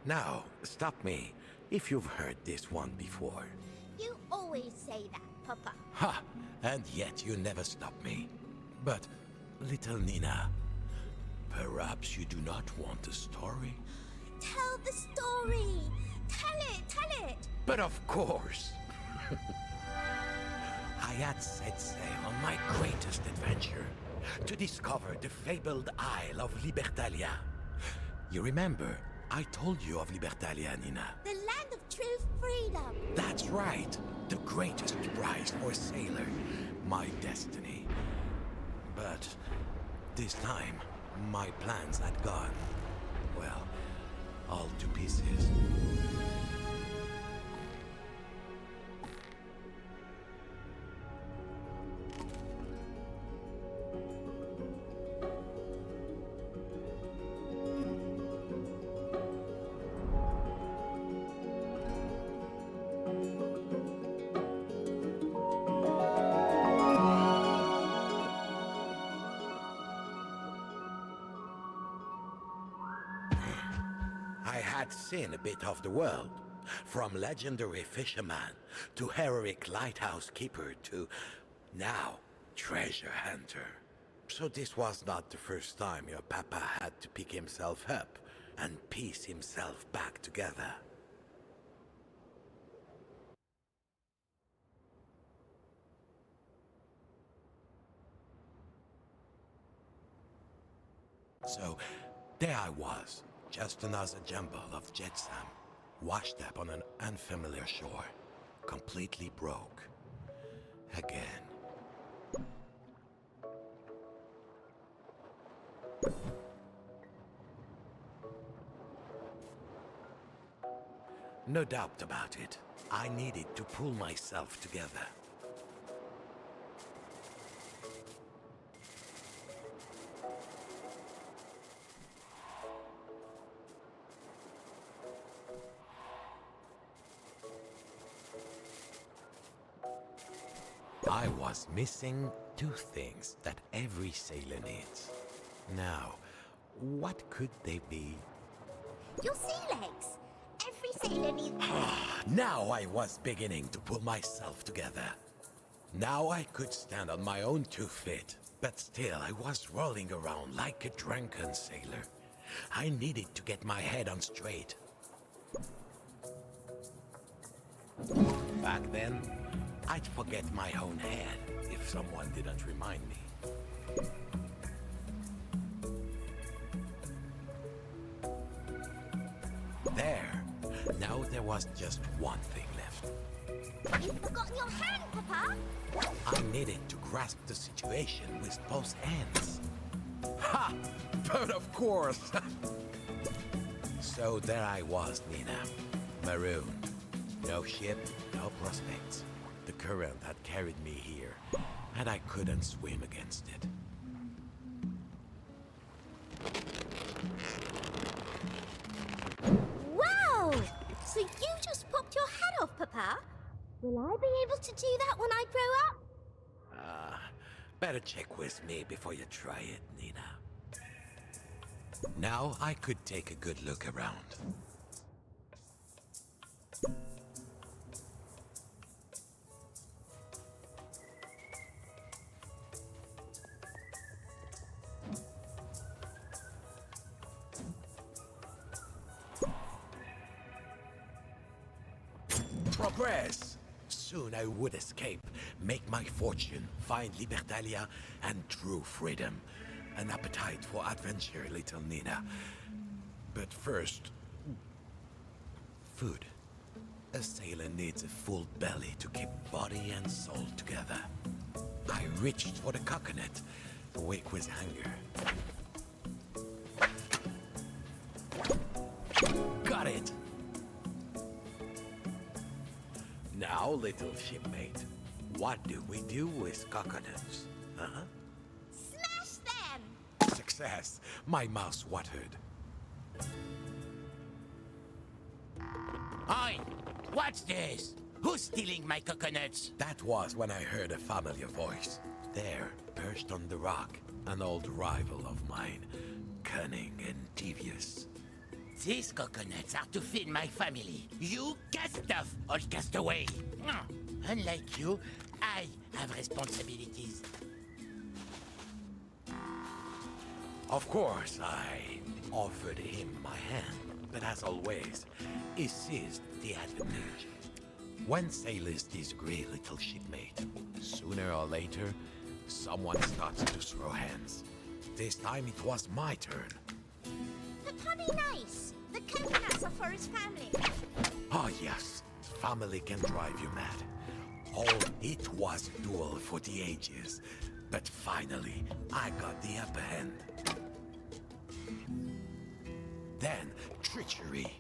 Now, stop me if you've heard this one before. You always say that, Papa. Ha! And yet you never stop me. But, little Nina, perhaps you do not want a story? Tell the story! Tell it! But of course! I had set sail on my greatest adventure, to discover the fabled Isle of Libertalia. You remember, I told you of Libertalia, Nina. The land of true freedom. That's right. The greatest prize for a sailor. My destiny. But this time, my plans had gone, well, all to pieces. I had seen a bit of the world, from legendary fisherman to heroic lighthouse keeper to, now, treasure hunter. So this was not the first time your papa had to pick himself up and piece himself back together. So, there I was, just another jumble of jetsam, washed up on an unfamiliar shore, completely broke. Again. No doubt about it, I needed to pull myself together. I was missing two things that every sailor needs. Now, what could they be? Your sea legs. Every sailor needs. Now I was beginning to pull myself together. Now I could stand on my own 2 feet, but still I was rolling around like a drunken sailor. I needed to get my head on straight. Back then, I'd forget my own head if someone didn't remind me. There. Now there was just one thing left. You've forgotten your hand, Papa. I needed to grasp the situation with both hands. Ha! But of course! So there I was, Nina. Marooned. No ship, no prospects. The current had carried me here, and I couldn't swim against it. Wow! So you just popped your head off, Papa? Will I be able to do that when I grow up? Better check with me before you try it, Nina. Now I could take a good look around. Progress! Soon I would escape, make my fortune, find Libertalia and true freedom. An appetite for adventure, little Nina. But first... food. A sailor needs a full belly to keep body and soul together. I reached for the coconut, awake with hunger. Got it! Now, little shipmate, what do we do with coconuts? Huh? Smash them! Success! My mouth watered. Oi! What's this? Who's stealing my coconuts? That was when I heard a familiar voice. There, perched on the rock, an old rival of mine. Cunning and devious. These coconuts are to feed my family. You cast off, all castaway. Unlike you, I have responsibilities. Of course, I offered him my hand, but as always, he seized the advantage. When sailors disagree, little shipmate, sooner or later, someone starts to throw hands. This time it was my turn. Papa be nice. The coconuts are for his family. Oh yes, family can drive you mad. Oh, it was a duel for the ages. But finally, I got the upper hand. Then, treachery.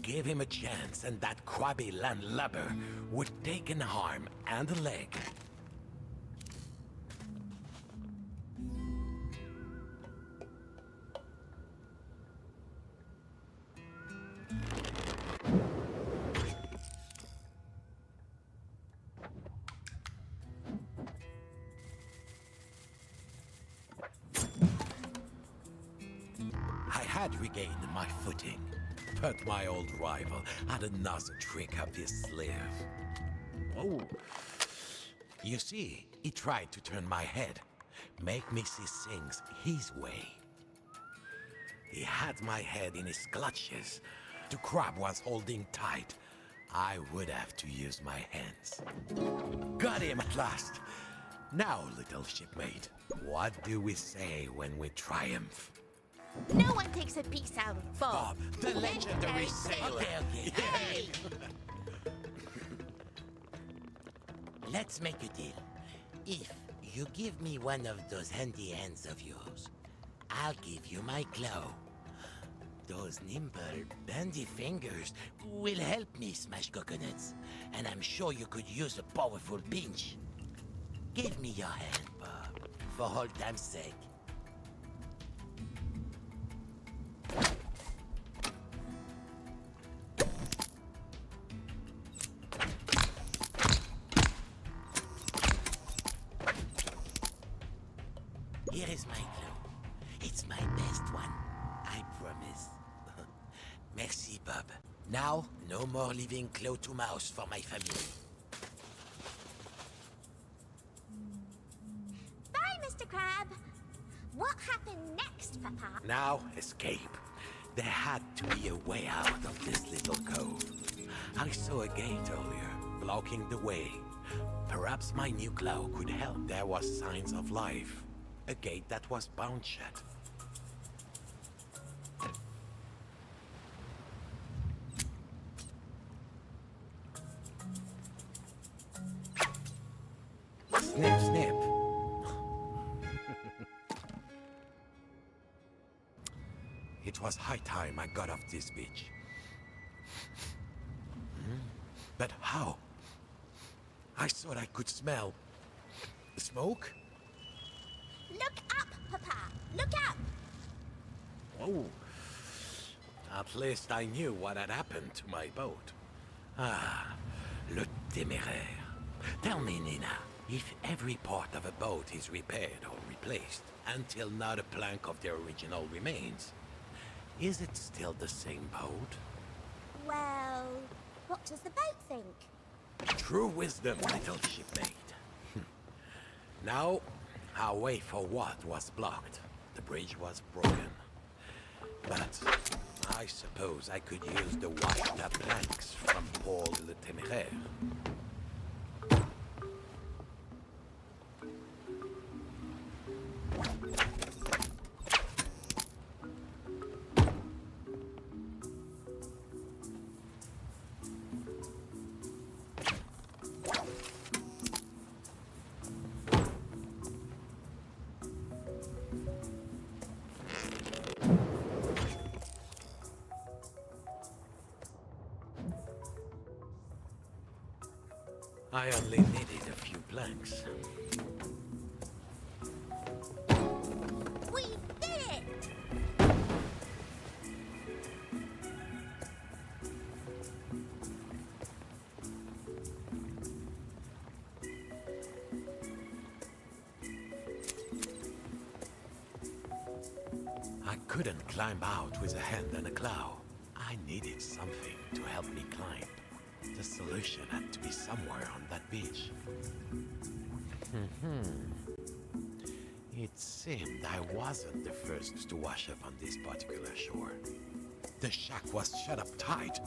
Gave him a chance, and that crabby landlubber would take an arm and a leg. I had regained my footing, but my old rival had another trick up his sleeve. Oh. You see, he tried to turn my head, make me see things his way. He had my head in his clutches. The crab was holding tight. I would have to use my hands. Got him at last. Now, little shipmate, what do we say when we triumph? No one takes a piece out of Bob, the legendary sailor. Okay. Hey! Let's make a deal. If you give me one of those handy hands of yours, I'll give you my claw. Those nimble, bendy fingers will help me smash coconuts, and I'm sure you could use a powerful pinch. Give me your hand, Bob, for old time's sake. Here is my clue. It's my best one. I promise. Merci, Bob. Now, no more leaving claw to mouse for my family. Bye, Mr. Crab. What happened next, Papa? Now, escape. There had to be a way out of this little cove. I saw a gate earlier, blocking the way. Perhaps my new claw could help. There was signs of life. A gate that was bound shut. Snip, snip. It was high time I got off this beach. But how? I thought I could smell smoke? Look up, Papa. Look up. Oh. At least I knew what had happened to my boat. Ah, le téméraire. Tell me, Nina, if every part of a boat is repaired or replaced until not a plank of the original remains, is it still the same boat? Well, what does the boat think? True wisdom, little shipmate. Now, our way for what was blocked. The bridge was broken. But I suppose I could use the washed-up planks from Paul le Téméraire. I only needed a few planks. We did it! I couldn't climb out with a hand and a claw. I needed something to help me climb. The solution had to be somewhere on that beach. It seemed I wasn't the first to wash up on this particular shore. The shack was shut up tight.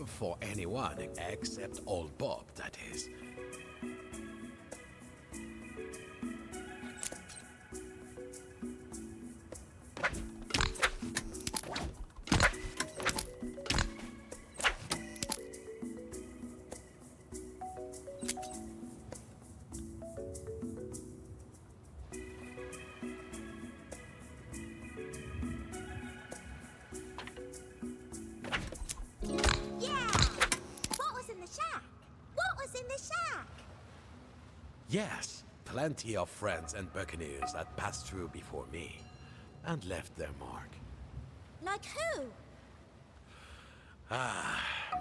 For anyone except old Bob, that is. Yes, plenty of friends and buccaneers that passed through before me and left their mark. Like who?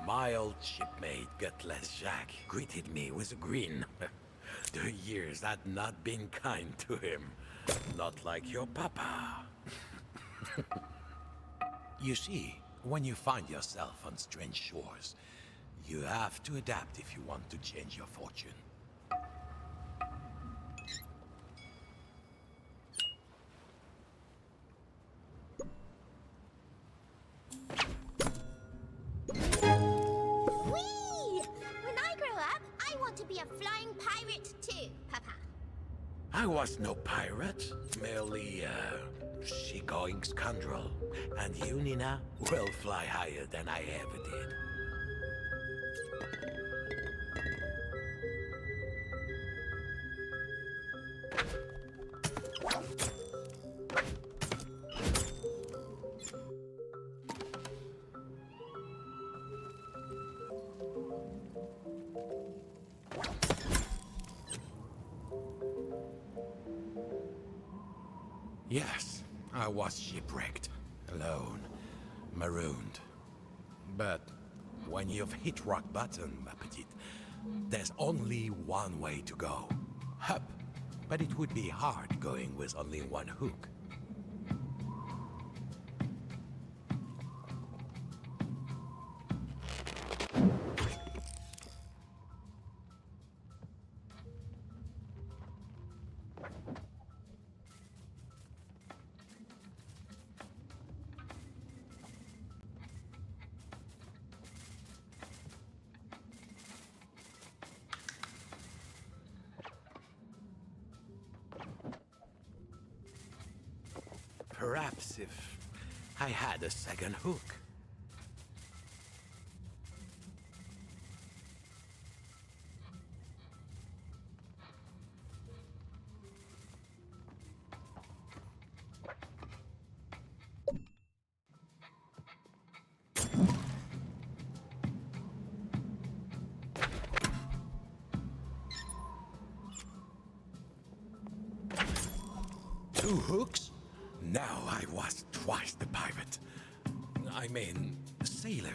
My old shipmate, Gutless Jack, greeted me with a grin. The years had not been kind to him. Not like your papa. You see, when you find yourself on strange shores, you have to adapt if you want to change your fortune. I was no pirate, merely a seagoing scoundrel. And you, Nina, will fly higher than I ever did. Yes, I was shipwrecked, alone, marooned. But when you've hit rock bottom, ma petite, there's only one way to go. Up. But it would be hard going with only one hook. Perhaps if I had a second hook. Two hooks? Now I was twice the pirate. I mean, sailor.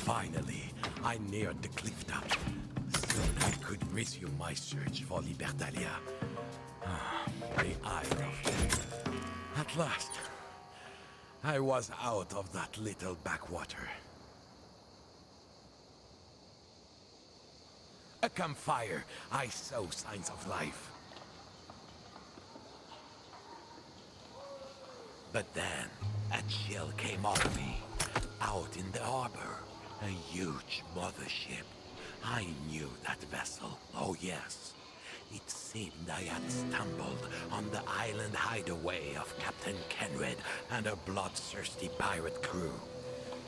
Finally, I neared the cliff top. Soon I could resume my search for Libertalia. The Isle of Death. At last, I was out of that little backwater. A campfire. I saw signs of life. But then, a chill came on me. Out in the harbor, a huge mothership. I knew that vessel. Oh yes. It seemed I had stumbled on the island hideaway of Captain Kenred and a bloodthirsty pirate crew.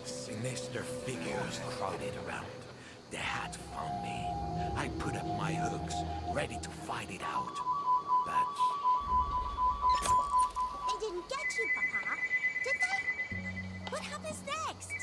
Sinister figures crowded around. They had found me. I put up my hooks, ready to fight it out. But They didn't get you, Papa, did they? What happens next?